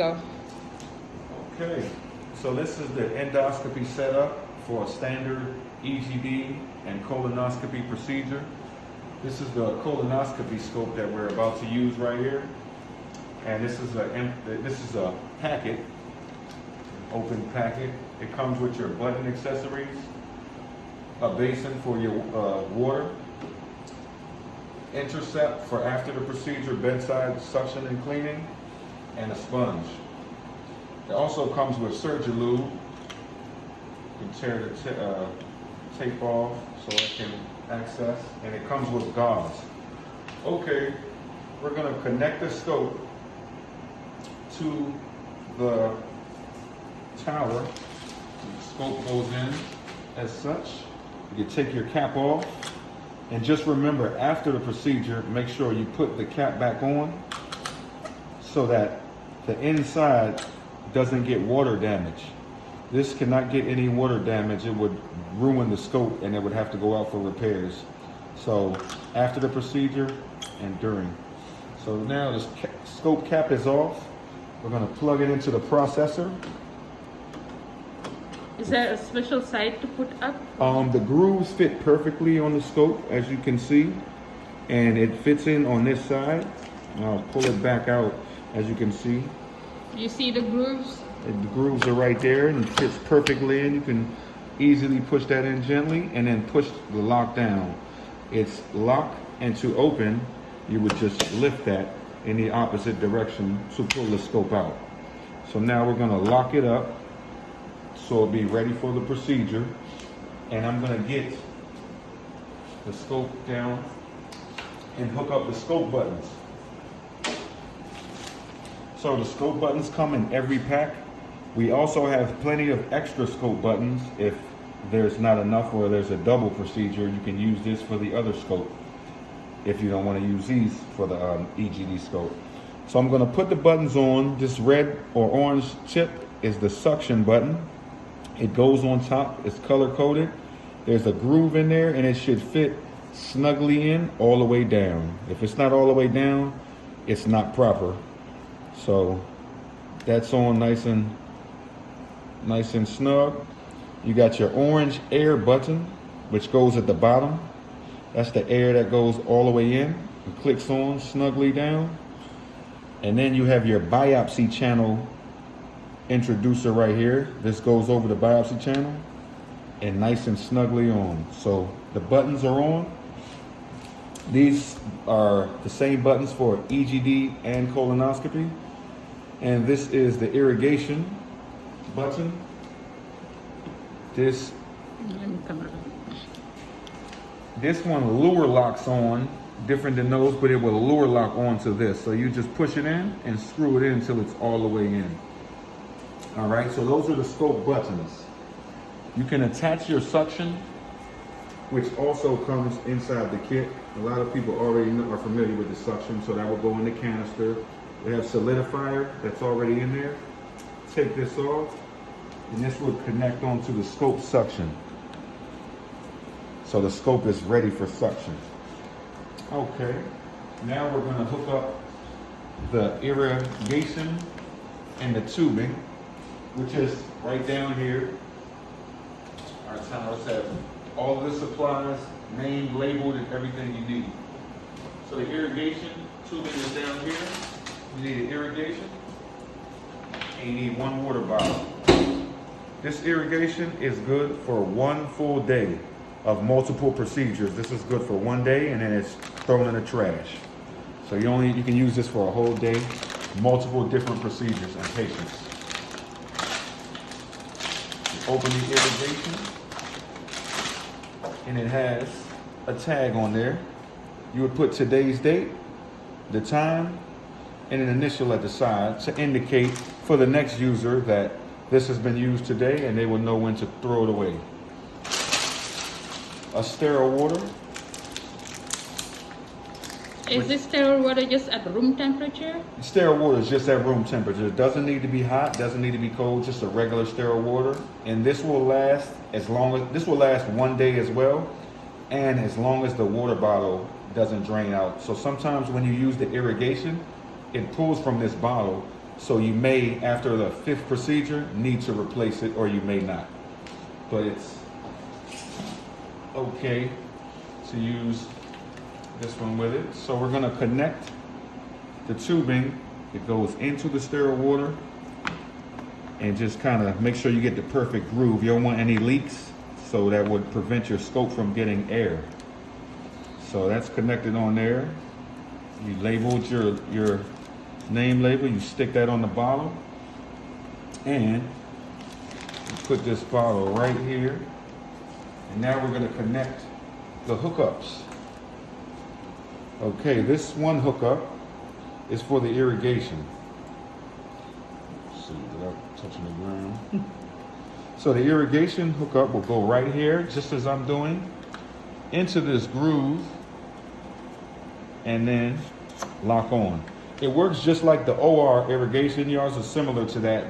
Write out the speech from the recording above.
Go. Okay, so this is the endoscopy setup for a standard EGD and colonoscopy procedure. This is the colonoscopy scope that we're about to use right here. And this is a packet, open packet. It comes with your button accessories, a basin for your water, intercept for after the procedure, bedside suction and cleaning, and a sponge. It also comes with surgery lube. You can tear the tape off so it can access, and it comes with gauze. Okay, we're going to connect the scope to the tower. The scope goes in as such. You can take your cap off, and just remember, after the procedure, make sure you put the cap back on so that the inside doesn't get water damage. This cannot get any water damage. It would ruin the scope and it would have to go out for repairs. So after the procedure and during. So now the scope cap is off. We're going to plug it into the processor. Is there a special side to put up? The grooves fit perfectly on the scope, as you can see, and it fits in on this side. I'll pull it back out, as you can see. You see the grooves? The grooves are right there and it fits perfectly in. You can easily push that in gently and then push the lock down. It's lock, and to open, you would just lift that in the opposite direction to pull the scope out. So now we're going to lock it up so it'll be ready for the procedure. And I'm going to get the scope down and hook up the scope buttons. So the scope buttons come in every pack. We also have plenty of extra scope buttons. If there's not enough or there's a double procedure, you can use this for the other scope if you don't want to use these for the EGD scope. So I'm going to put the buttons on. This red or orange chip is the suction button. It goes on top. It's color coded. There's a groove in there and it should fit snugly in all the way down. If it's not all the way down, it's not proper. So that's on nice and snug. You got your orange air button, which goes at the bottom. That's the air that goes all the way in and clicks on snugly down. And then you have your biopsy channel introducer right here. This goes over the biopsy channel and nice and snugly on. So the buttons are on. These are the same buttons for EGD and colonoscopy. And this is the irrigation button. This one lure locks on, different than those, but it will lure lock onto this. So you just push it in and screw it in until it's all the way in. All right, so those are the scope buttons. You can attach your suction, which also comes inside the kit. A lot of people already are familiar with the suction, so that will go in the canister. We have solidifier that's already in there. Take this off, and this will connect onto the scope suction. So the scope is ready for suction. Okay, now we're going to hook up the irrigation and the tubing, which is right down here. Our towers have all of the supplies, named, labeled, and everything you need. So the irrigation tubing is down here. You need an irrigation, and you need one water bottle. This irrigation is good for 1 full day of multiple procedures. This is good for 1 day, and then it's thrown in the trash. So you can use this for a whole day, multiple different procedures and patients. You open the irrigation, and it has a tag on there. You would put today's date, the time, and an initial at the side to indicate for the next user that this has been used today, and they will know when to throw it away. A sterile water. Is this sterile water just at room temperature? Sterile water is just at room temperature. It doesn't need to be hot, doesn't need to be cold, just a regular sterile water. And this will last this will last 1 day as well, and as long as the water bottle doesn't drain out. So sometimes when you use the irrigation, it pulls from this bottle So you may, after the 5th procedure, need to replace it, or you may not. But it's okay to use this one with it. So we're gonna connect the tubing. It goes into the sterile water, and just kind of make sure you get the perfect groove. You don't want any leaks, so that would prevent your scope from getting air. So that's connected on there. You labeled your name label, you stick that on the bottle, and you put this bottle right here. And now we're gonna connect the hookups. Okay, this one hookup is for the irrigation. Let's see, without touching the ground. So the irrigation hookup will go right here, just as I'm doing, into this groove, and then lock on. It works just like the OR irrigation. Yours is similar to that.